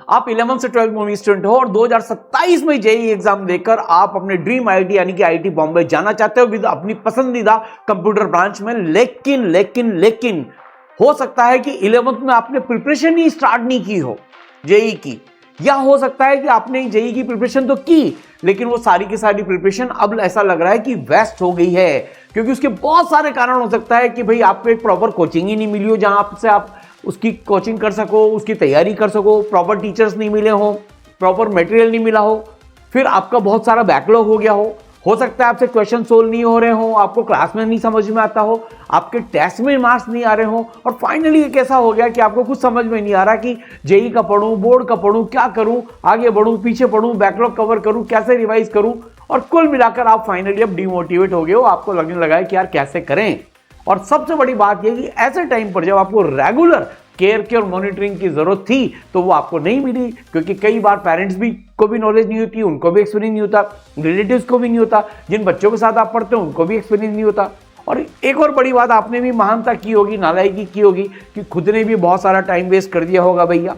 आप 11 से 12 movie student हो और 2027 में जेईई एग्जाम देकर आप अपने ड्रीम आईआईटी यानी कि आईआईटी बॉम्बे जाना चाहते हो विद अपनी पसंदीदा कंप्यूटर ब्रांच में, लेकिन हो सकता है कि 11th में आपने प्रिपरेशन ही स्टार्ट नहीं की हो जेईई की, या हो सकता है कि आपने जेईई की प्रिपरेशन तो की लेकिन वो सारी की सारी प्रिपरेशन अब ऐसा लग रहा है कि वेस्ट हो गई है, क्योंकि उसके बहुत सारे कारण हो सकता है कि भाई आपको एक प्रॉपर कोचिंग ही नहीं मिली हो जहां से आप उसकी कोचिंग कर सको, उसकी तैयारी कर सको, प्रॉपर टीचर्स नहीं मिले हो, प्रॉपर मटेरियल नहीं मिला हो, फिर आपका बहुत सारा बैकलॉग हो गया हो सकता है आपसे क्वेश्चन सोल्व नहीं हो रहे हो, आपको क्लास में नहीं समझ में आता हो, आपके टेस्ट में मार्क्स नहीं आ रहे हो, और फाइनली ये कैसा हो गया कि आपको कुछ समझ में नहीं आ रहा कि जेईई का पढूं, बोर्ड का पढूं, क्या करूं, आगे बढ़ूं, पीछे पढूं, बैकलॉग कवर करूं, कैसे रिवाइज करूं, और कुल मिलाकर आप फाइनली अब डिमोटिवेट हो गए हो, आपको लगने लगा है कि यार कैसे करें। और सबसे बड़ी बात यह कि ऐसे टाइम पर जब आपको रेगुलर केयर की और मॉनिटरिंग की जरूरत थी तो वो आपको नहीं मिली, क्योंकि कई बार पेरेंट्स भी को भी नॉलेज नहीं होती, उनको भी एक्सपीरियंस नहीं होता, रिलेटिव्स को भी नहीं होता, जिन बच्चों के साथ आप पढ़ते हो उनको भी एक्सपीरियंस नहीं होता। और एक और बड़ी बात आपने भी महानता की होगी, नालायकी की होगी कि खुद ने भी बहुत सारा टाइम वेस्ट कर दिया होगा भैया।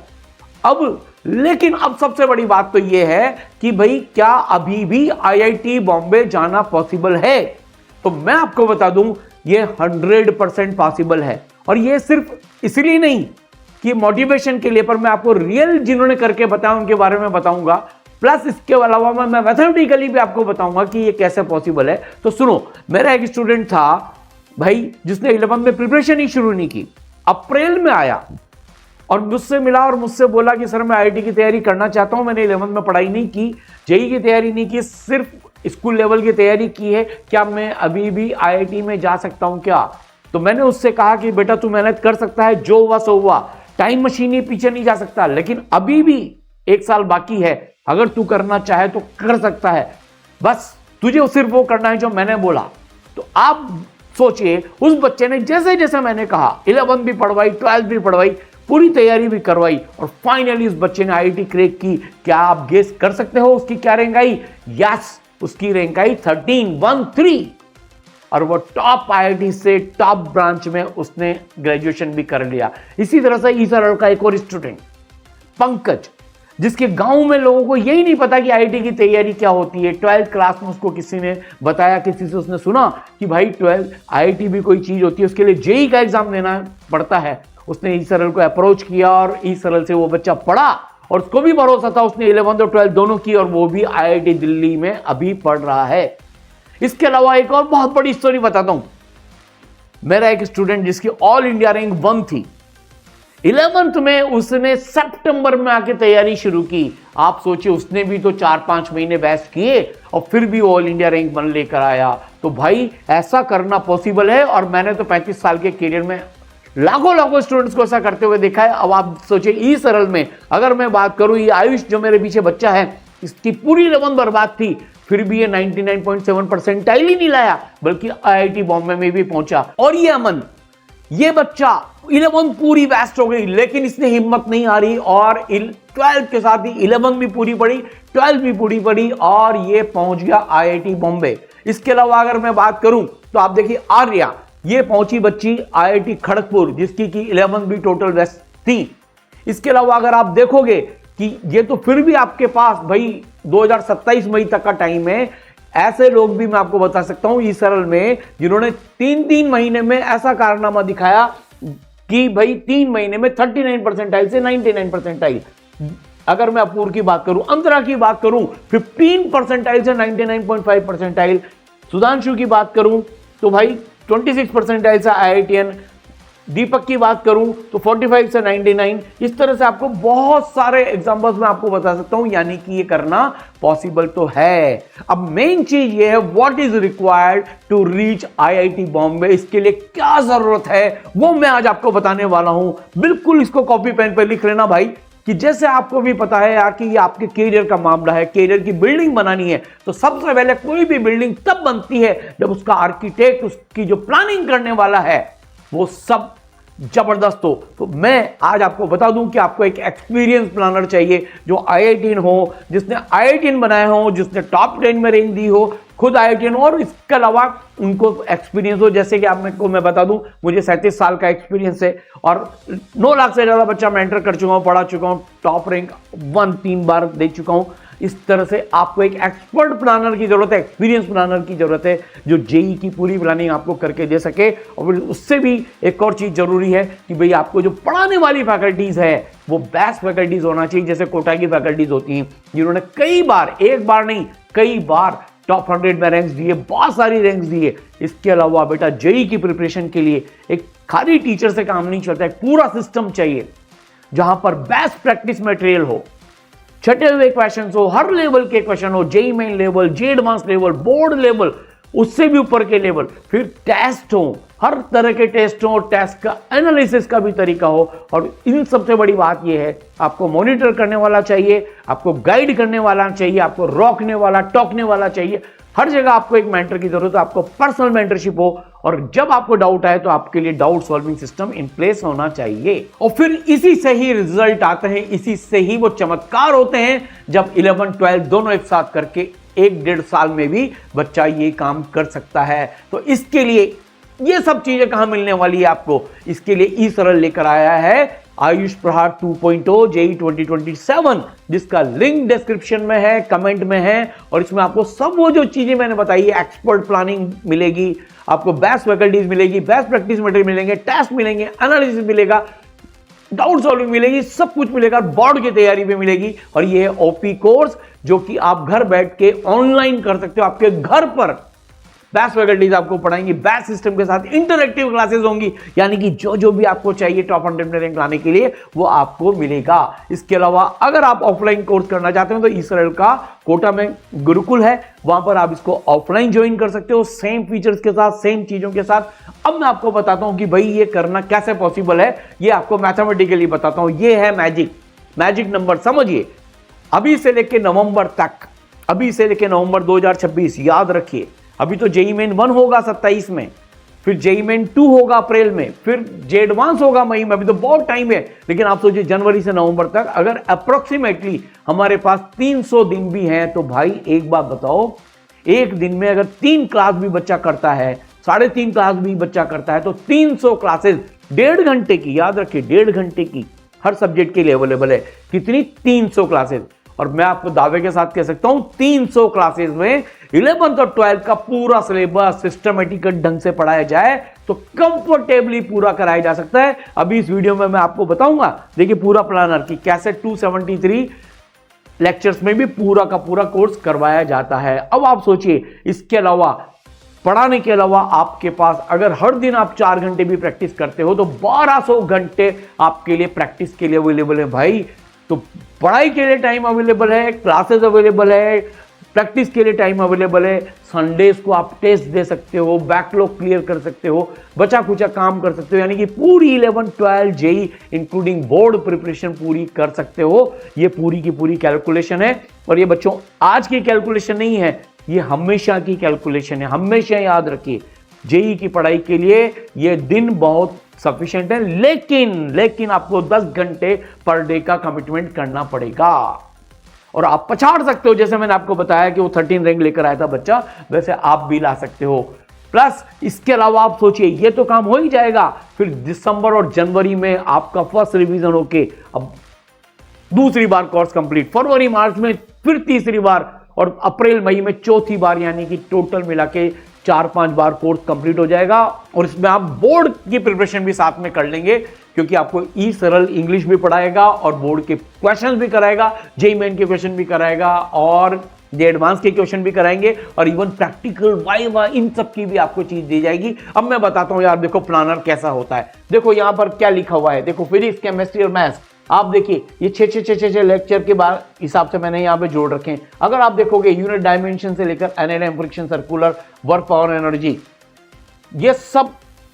लेकिन अब सबसे बड़ी बात तो ये है कि भाई क्या अभी भी आईआईटी बॉम्बे जाना पॉसिबल है? तो मैं आपको बता दूं ये 100% पॉसिबल है, और ये सिर्फ इसलिए नहीं कि मोटिवेशन के लिए, पर मैं आपको रियल जिन्होंने करके बताया उनके बारे में बताऊंगा, प्लस इसके अलावा मैं मैथमेटिकली भी आपको बताऊंगा कि ये कैसे पॉसिबल है। तो सुनो, मेरा एक स्टूडेंट था भाई जिसने 11 में प्रिपरेशन ही शुरू नहीं की, अप्रैल में आया और मुझसे मिला और मुझसे बोला कि सर मैं आईआईटी की तैयारी करना चाहता हूं, मैंने 11 में पढ़ाई नहीं की, जेईई की तैयारी नहीं की, सिर्फ स्कूल लेवल की तैयारी की है, क्या मैं अभी भी आईआईटी में जा सकता हूं क्या? तो मैंने उससे कहा कि बेटा तू मेहनत कर सकता है, जो हुआ सो हुआ, टाइम मशीन ही पीछे नहीं जा सकता, लेकिन अभी भी 1 साल बाकी है, अगर तू करना चाहे तो कर सकता है, बस तुझे सिर्फ वो करना है जो मैंने बोला। तो आप सोचिए उस बच्चे ने जैसे जैसे मैंने कहा 11 भी पढ़वाई, 12 भी पढ़वाई, पूरी तैयारी भी करवाई, और फाइनली उस बच्चे ने आईआईटी क्रैक की। क्या आप गेस कर सकते हो उसकी क्या रैंक आई? यस, उसकी रैंक आई 1313, और वो टॉप आईआईटी से टॉप ब्रांच में उसने ग्रेजुएशन भी कर लिया। इसी तरह से ईसरल का एक और स्टूडेंट पंकज, जिसके गांव में लोगों को यही नहीं पता कि आईआईटी की तैयारी क्या होती है। 12th क्लास में उसको किसी ने बताया, किसी से उसने सुना कि भाई 12 आईआईटी भी कोई चीज होती है, उसके लिए जेईई का एग्जाम देना पड़ता है। उसने ईसरल को अप्रोच किया और ईसरल से वो बच्चा पढ़ा, और उसको भी भरोसा था, उसने 11th और 12th दोनों की, और वो भी आईआईटी दिल्ली में अभी पढ़ रहा है। इसके अलावा एक और बहुत बड़ी स्टोरी बताता हूं। मेरा एक स्टूडेंट जिसकी ऑल इंडिया रैंक 1 थी, 11th में उसने सितंबर में आके तैयारी शुरू की। आप सोचिए, उसने भी तो 4-5 महीने वेस्ट किए और फिर भी ऑल इंडिया रैंक 1 लेकर आया। तो भाई ऐसा करना पॉसिबल है, और मैंने तो 35 साल के करियर में लाखों स्टूडेंट्स को ऐसा करते हुए देखा है। अब आप सोचिए ईसरल में अगर मैं बात करूं, ये आयुष जो मेरे पीछे बच्चा है, इसकी पूरी 11 बर्बाद थी, फिर भी ये 99.7 परसेंटाइल ही नहीं लाया, बल्कि आईआईटी बॉम्बे में भी पहुंचा। और ये अमन, ये बच्चा 11 पूरी वेस्ट हो गई, लेकिन इसने हिम्मत नहीं हारी, और 12 के साथ ही 11 भी पूरी पड़ी, 12 भी पूरी पड़ी, और ये पहुंच गया आईआईटी बॉम्बे। इसके अलावा अगर मैं बात करूं तो आप देखिए आर्या, ये पहुंची बच्ची आईआईटी खड़गपुर, जिसकी की 11 भी टोटल वेस्ट थी। इसके अलावा अगर आप देखोगे कि ये तो फिर भी आपके पास भाई 2027 मई तक का टाइम है। ऐसे लोग भी मैं आपको बता सकता हूं ईसरल में, जिन्होंने 3 महीने में ऐसा कारनामा दिखाया कि भाई 3 महीने में 39 परसेंटाइल से 99 परसेंटाइल। अगर मैं अपूर की बात करूं, अंतरा की बात करूं 15 परसेंटाइल से 99.5 परसेंटाइल। सुधांशु की बात करूं तो भाई 26 परसेंटाइल से आईआईटीएन। दीपक की बात करूं तो 45 से 99। इस तरह से आपको बहुत सारे एग्जांपल्स मैं आपको बता सकता हूं, यानी कि ये करना पॉसिबल तो है। अब मेन चीज ये है, what is required to reach IIT Bombay, इसके लिए क्या जरूरत है वो मैं आज आपको बताने वाला हूं। बिल्कुल इसको कॉपी पेन पे लिख लेना भाई, कि जैसे आपको भी पता है यार कि ये आपके करियर का मामला है, करियर की बिल्डिंग बनानी है, तो सबसे पहले कोई भी बिल्डिंग तब बनती है जब उसका आर्किटेक्ट, उसकी जो प्लानिंग करने वाला है, वो सब जबरदस्त हो। तो मैं आज आपको बता दूं कि आपको एक एक्सपीरियंस प्लानर चाहिए, जो आईआईटीएन हो, जिसने आईआईटीएन बनाया हो, जिसने टॉप 10 में रैंक दी हो, खुद IITian और इसके अलावा उनको एक्सपीरियंस हो, जैसे कि आपको मैं बता दूं मुझे 37 साल का एक्सपीरियंस है और 9 लाख से ज़्यादा बच्चा मैं एंटर कर चुका हूं, पढ़ा चुका हूं, टॉप रैंक 1 3 बार दे चुका हूं। इस तरह से आपको एक एक्सपर्ट प्लानर की जरूरत है, एक्सपीरियंस प्लानर की जरूरत है जो जेई की पूरी प्लानिंग आपको करके दे सके। और फिर उससे भी एक और चीज जरूरी है कि भाई आपको जो पढ़ाने वाली फैकल्टीज है वो बेस्ट फैकल्टीज होना चाहिए, जैसे कोटा की फैकल्टीज होती हैं जिन्होंने कई बार, एक बार नहीं कई बार टॉप 100 में रैंक्स दिए, बहुत सारी रैंक्स दिए। इसके अलावा बेटा जेई की प्रिपरेशन के लिए एक खाली टीचर से काम नहीं चलता, एक पूरा सिस्टम चाहिए जहां पर बेस्ट प्रैक्टिस मटेरियल हो, छटे हुए क्वेश्चन हो, हर लेवल के क्वेश्चन हो, जेई मेन लेवल, जे एडवांस लेवल, बोर्ड लेवल, उससे भी ऊपर के लेवल, फिर टेस्ट हो, हर तरह के टेस्ट हो, टेस्ट का एनालिसिस का भी तरीका हो। और इन सबसे बड़ी बात यह है आपको मॉनिटर करने वाला चाहिए, आपको गाइड करने वाला चाहिए, आपको रोकने वाला, टोकने वाला चाहिए। हर जगह आपको एक मेंटर की जरूरत है, आपको पर्सनल मेंटरशिप हो और जब आपको डाउट आए तो आपके लिए doubt solving system in place होना चाहिए। और फिर इसी से ही रिजल्ट आते हैं, इसी से ही वो चमत्कार होते हैं जब 11 12 दोनों एक साथ करके 1-1.5 साल में भी बच्चा ये काम कर सकता है। तो इसके लिए ये सब चीजें कहां मिलने वाली है आपको, इसके लिए ई सरल लेकर आया है आयुष प्रहार 2.0 जेई 2027, जिसका लिंक डिस्क्रिप्शन में है, कमेंट में है। और इसमें आपको सब वो जो चीजें मैंने बताई है, एक्सपर्ट प्लानिंग मिलेगी, आपको बेस्ट फैकल्टीज मिलेगी, बेस्ट प्रैक्टिस मटेरियल मिलेंगे, टेस्ट मिलेंगे, एनालिसिस मिलेगा, डाउट सॉल्विंग मिलेगी, सब कुछ मिलेगा, बोर्ड की तैयारी भी मिलेगी। और ये है ओपी कोर्स जो कि आप घर बैठ के ऑनलाइन कर सकते हो, आपके घर पर बेस्ट फैकल्टीज आपको पढ़ाएंगी, बेस्ट सिस्टम के साथ इंटरैक्टिव क्लासेस होंगी, यानी कि जो जो भी आपको चाहिए टॉप 100 में रैंक लाने के लिए वो आपको मिलेगा। इसके अलावा अगर आप ऑफलाइन कोर्स करना चाहते हो तो इसराइल का कोटा में गुरुकुल है, वहां पर आप इसको ऑफलाइन ज्वाइन कर सकते हो, सेम फीचर्स के साथ, सेम चीजों के साथ। अब मैं आपको बताता हूं कि भाई ये करना कैसे पॉसिबल है, ये आपको मैथमेटिकली बताता हूं। ये है मैजिक नंबर, समझिए। अभी से लेके नवंबर तक, अभी से लेके नवंबर 2026, याद रखिए, अभी तो जेई मेन 1 होगा 27 में, फिर जेई मेन 2 होगा अप्रैल में, फिर जे एडवांस होगा मई में, अभी तो बहुत टाइम है। लेकिन आप सोचिए जनवरी से नवंबर तक अगर अप्रोक्सीमेटली हमारे पास 300 दिन भी हैं, तो भाई एक बात बताओ, एक दिन में अगर 3 क्लास भी बच्चा करता है, 3.5 क्लास भी बच्चा करता है, तो 300 क्लासेस 1.5 घंटे की, याद रखिए 1.5 घंटे की हर सब्जेक्ट के लिए अवेलेबल है। कितनी? 300 क्लासेस। और मैं आपको दावे के साथ कह सकता हूं 300 क्लासेस में 11th और 12th का पूरा सिलेबस सिस्टमेटिक ढंग से पढ़ाया जाए तो कंफर्टेबली पूरा कराया जा सकता है। अभी इस वीडियो में मैं आपको बताऊंगा, देखिए पूरा प्लानर की कैसे 273 लेक्चर्स में भी पूरा का पूरा कोर्स करवाया जाता है। अब आप सोचिए, इसके अलावा पढ़ाने के अलावा आपके पास अगर हर दिन आप 4 घंटे भी प्रैक्टिस करते हो तो 1200 घंटे आपके लिए प्रैक्टिस के लिए अवेलेबल है भाई। तो पढ़ाई के लिए टाइम अवेलेबल है, क्लासेस अवेलेबल है, प्रैक्टिस के लिए टाइम अवेलेबल है। संडेज को आप टेस्ट दे सकते हो, बैकलॉग क्लियर कर सकते हो, बचा कुचा काम कर सकते हो, यानी कि पूरी 11 12 जेई इंक्लूडिंग बोर्ड प्रिपरेशन पूरी कर सकते हो। ये पूरी की पूरी कैलकुलेशन है। और ये बच्चों आज की कैलकुलेशन नहीं है, ये हमेशा की कैलकुलेशन है। हमेशा याद रखिए, जेई की पढ़ाई के लिए ये दिन बहुत सफिशिएंट है, लेकिन आपको 10 घंटे पर डे का कमिटमेंट करना पड़ेगा। और आप पछाड़ सकते हो, जैसे मैंने आपको बताया कि वो 13 रैंक लेकर आया था बच्चा, वैसे आप भी ला सकते हो। प्लस इसके अलावा आप सोचिए, ये तो काम हो ही जाएगा, फिर दिसंबर और जनवरी में आपका फर्स्ट रिवीजन होके अब दूसरी बार कोर्स कंप्लीट, फरवरी मार्च में फिर तीसरी बार, और अप्रैल मई में चौथी बार, यानी कि टोटल मिला के 4-5 बार कोर्स कंप्लीट हो जाएगा। और इसमें आप बोर्ड की प्रिपरेशन भी साथ में कर लेंगे, क्योंकि आपको ई सरल इंग्लिश भी पढ़ाएगा और बोर्ड के क्वेश्चंस भी कराएगा, जेई मेन के क्वेश्चन भी कराएगा और जे एडवांस के क्वेश्चन भी कराएंगे, और इवन प्रैक्टिकल वाइवा इन सब की भी आपको चीज दी जाएगी। अब मैं बताता हूं यार, देखो प्लानर कैसा होता है। देखो यहां पर क्या लिखा हुआ है, देखो फिजिक्स, केमिस्ट्री और मैथ्स। आप देखिए ये 6 लेक्चर के बाद हिसाब से मैंने यहाँ पे जोड़ रखे हैं। अगर आप देखोगे यूनिट डायमेंशन से लेकर NLM, friction, circular, work, power, energy, ये सब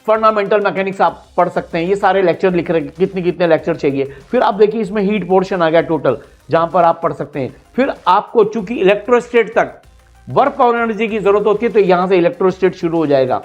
फंडामेंटल मैकेनिक्स आप पढ़ सकते हैं। ये सारे लेक्चर लिख रहे हैं, कितने लेक्चर चाहिए। फिर आप देखिए इसमें हीट पोर्शन आ गया टोटल, जहां पर आप पढ़ सकते हैं। फिर आपको चूंकि इलेक्ट्रोस्टेट तक वर्क, पावर, एनर्जी की जरूरत होती है, तो यहां से इलेक्ट्रोस्टेट शुरू हो जाएगा।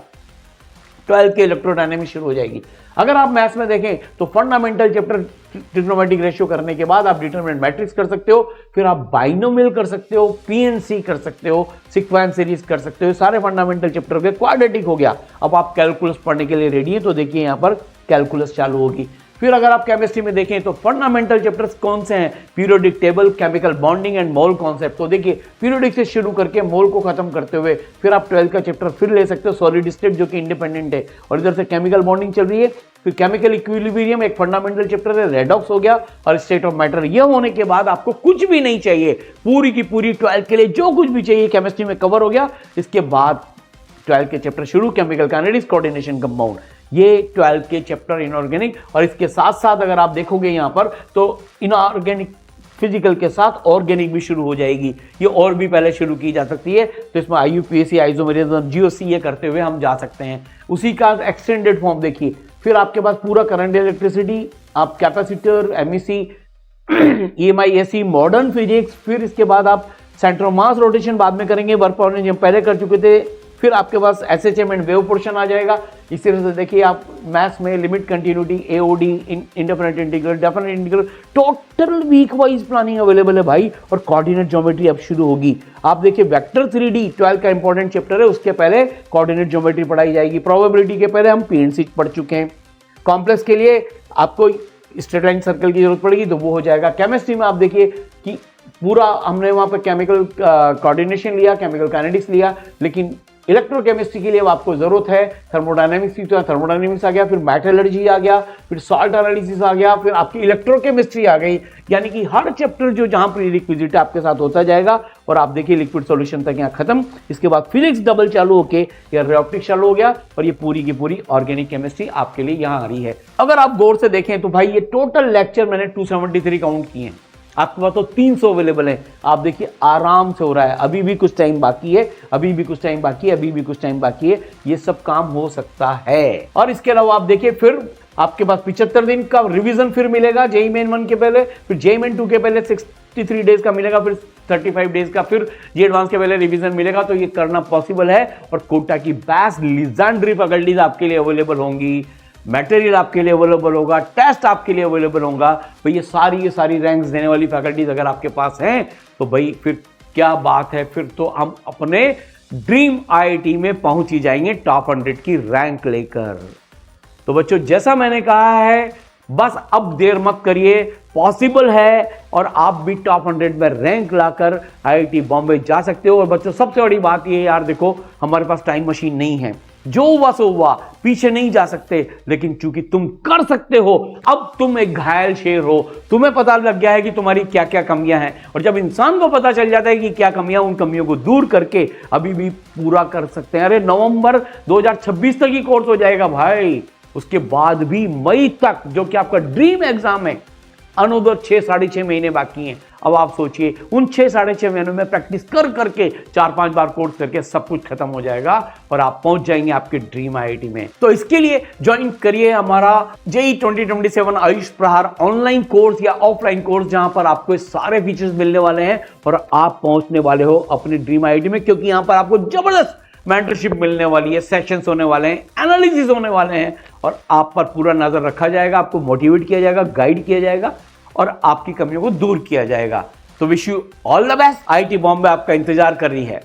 12 के इलेक्ट्रोडायनेमिक्स शुरू हो जाएगी। अगर आप मैथ्स में देखें तो फंडामेंटल चैप्टर ट्रिग्नोमेट्रिक रेशियो करने के बाद आप डिटरमिनेंट मैट्रिक्स कर सकते हो, फिर आप बाइनोमियल कर सकते हो, पीएनसी कर सकते हो, सीक्वेंस सीरीज कर सकते हो, सारे फंडामेंटल चैप्टर हो गए, क्वाड्रेटिक हो गया। अब आप कैलकुलस पढ़ने के लिए रेडी है तो देखिए यहां पर कैलकुलस चालू होगी। फिर अगर आप केमिस्ट्री में देखें तो फंडामेंटल चैप्टर्स कौन से हैं, periodic table, chemical bonding and mole concept. तो देखिए पीरियोडिक से शुरू करके मोल को खत्म करते हुए फिर आप 12 का चैप्टर फिर ले सकते हो, सॉलिड स्टेट जो कि इंडिपेंडेंट है, और इधर से केमिकल बॉन्डिंग चल रही है। फिर केमिकल इक्विलिब्रियम एक फंडामेंटल चैप्टर है, रेडॉक्स हो गया, और स्टेट ऑफ मैटर। ये होने के बाद आपको कुछ भी नहीं चाहिए, पूरी की पूरी 12 के लिए जो कुछ भी चाहिए केमिस्ट्री में कवर हो गया। इसके बाद 12 के चैप्टर शुरू, केमिकल काइनेटिक्स, कोऑर्डिनेशन, कंपाउंड, ये 12 के चैप्टर इनऑर्गेनिक। और इसके साथ साथ अगर आप देखोगे यहां पर तो इनऑर्गेनिक फिजिकल के साथ ऑर्गेनिक भी शुरू हो जाएगी। ये और भी पहले शुरू की जा सकती है, तो इसमें आईयूपीएसी, आइसोमेरिज्म, जीओसी ये करते हुए हम जा सकते हैं। उसी का एक्सटेंडेड फॉर्म देखिए। फिर आपके पास पूरा करंट इलेक्ट्रिसिटी, आप capacitor, MEC, EMI, AC, modern physics. फिर इसके बाद आप सेंटर ऑफ मास रोटेशन बाद में करेंगे, वर्क पावर एनर्जी हम पहले कर चुके थे। फिर आपके पास एसएचएम एंड वेव पोर्शन आ जाएगा। इस तरह से देखिए आप मैथ्स में limit continuity, AOD, indefinite integral, definite integral, total week wise planning available है भाई। और कोऑर्डिनेट ज्योमेट्री अब शुरू होगी। आप देखिए वेक्टर 3D 12 का इंपॉर्टेंट चैप्टर है, उसके पहले कोऑर्डिनेट ज्योमेट्री पढ़ाई जाएगी। प्रोबेबिलिटी के पहले हम पीएनसी पढ़ चुके हैं। कॉम्प्लेक्स के लिए आपको स्ट्रेट लाइन सर्कल की जरूरत पड़ेगी तो वो हो जाएगा। केमिस्ट्री में आप देखिए कि पूरा हमने वहां पर केमिकल कोऑर्डिनेशन लिया, केमिकल काइनेटिक्स लिया, लेकिन इलेक्ट्रोकेमिस्ट्री के लिए आपको जरूरत है थर्मोडायनेमिक्स की, तो थर्मोडायनेमिक्स आ गया, फिर मेटलर्जी आ गया, फिर सॉल्ट एनालिसिस आ गया, फिर आपकी इलेक्ट्रोकेमिस्ट्री आ गई। यानी कि हर चैप्टर जो जहां प्रीरिक्विजिट आपके साथ होता जाएगा। और आप देखिए लिक्विड सॉल्यूशन तक यहाँ खत्म। इसके बाद फिजिक्स डबल चालू होके या रिऑप्टिक्स चालू हो गया, और ये पूरी की पूरी ऑर्गेनिक केमिस्ट्री आपके लिए यहाँ आ रही है। अगर आप गौर से देखें तो भाई ये टोटल लेक्चर मैंने 273 काउंट किए हैं। आपके पास तो 300 अवेलेबल है। आप देखिए आराम से हो रहा है। अभी भी कुछ टाइम बाकी है, अभी भी कुछ टाइम बाकी है, अभी भी कुछ टाइम बाकी है। ये सब काम हो सकता है। और इसके अलावा आप देखिए फिर आपके पास 75 दिन का रिवीजन फिर मिलेगा जेईई मेन 1 के पहले, फिर जेईई मेन 2 के पहले 63 डेज का मिलेगा, फिर 35 डेज का, फिर जी एडवांस के पहले रिवीजन मिलेगा। तो ये करना पॉसिबल है। और कोटा की बेस्ट लीजेंडरी फैकल्टीज आपके लिए अवेलेबल होंगी, मटेरियल आपके लिए अवेलेबल होगा, टेस्ट आपके लिए अवेलेबल होगा। भाई ये सारी रैंक्स देने वाली फैकल्टीज अगर आपके पास हैं तो भाई फिर क्या बात है। फिर तो हम अपने ड्रीम आईआईटी में पहुंच ही जाएंगे टॉप 100 की रैंक लेकर। तो बच्चों जैसा मैंने कहा है, बस अब देर मत करिए, पॉसिबल है और आप भी टॉप 100 में रैंक लाकर आईआईटी बॉम्बे जा सकते हो। और बच्चों सबसे बड़ी बात ये यार, देखो हमारे पास टाइम मशीन नहीं है, जो हुआ सो हुआ, पीछे नहीं जा सकते, लेकिन चूंकि तुम कर सकते हो, अब तुम एक घायल शेर हो, तुम्हें पता लग गया है कि तुम्हारी क्या क्या कमियां हैं। और जब इंसान को पता चल जाता है कि क्या कमियां, उन कमियों को दूर करके अभी भी पूरा कर सकते हैं। अरे नवंबर 2026 तक ही कोर्स हो जाएगा भाई। उसके बाद भी मई तक जो कि आपका ड्रीम एग्जाम है, अनोदर 6 साढ़े 6 महीने बाकी हैं। अब आप सोचिए उन 6 साढ़े 6 महीनों में प्रैक्टिस कर करके 4-5 बार कोर्स करके सब कुछ खत्म हो जाएगा और आप पहुंच जाएंगे आपके ड्रीम आईआईटी में। तो इसके लिए ज्वाइन करिए हमारा जेईई 2027 आयुष प्रहार ऑनलाइन कोर्स या ऑफलाइन कोर्स, जहां पर आपको सारे फीचर्स मिलने वाले हैं और आप पहुंचने वाले हो अपने ड्रीम आईआईटी में। क्योंकि यहां पर आपको जबरदस्त मेंटरशिप मिलने वाली है, सेशंस होने वाले हैं, एनालिसिस होने वाले हैं और आप पर पूरा नजर रखा जाएगा, आपको मोटिवेट किया जाएगा, गाइड किया जाएगा और आपकी कमियों को दूर किया जाएगा। तो wish you all the best. IIT Bombay आपका इंतजार कर रही है।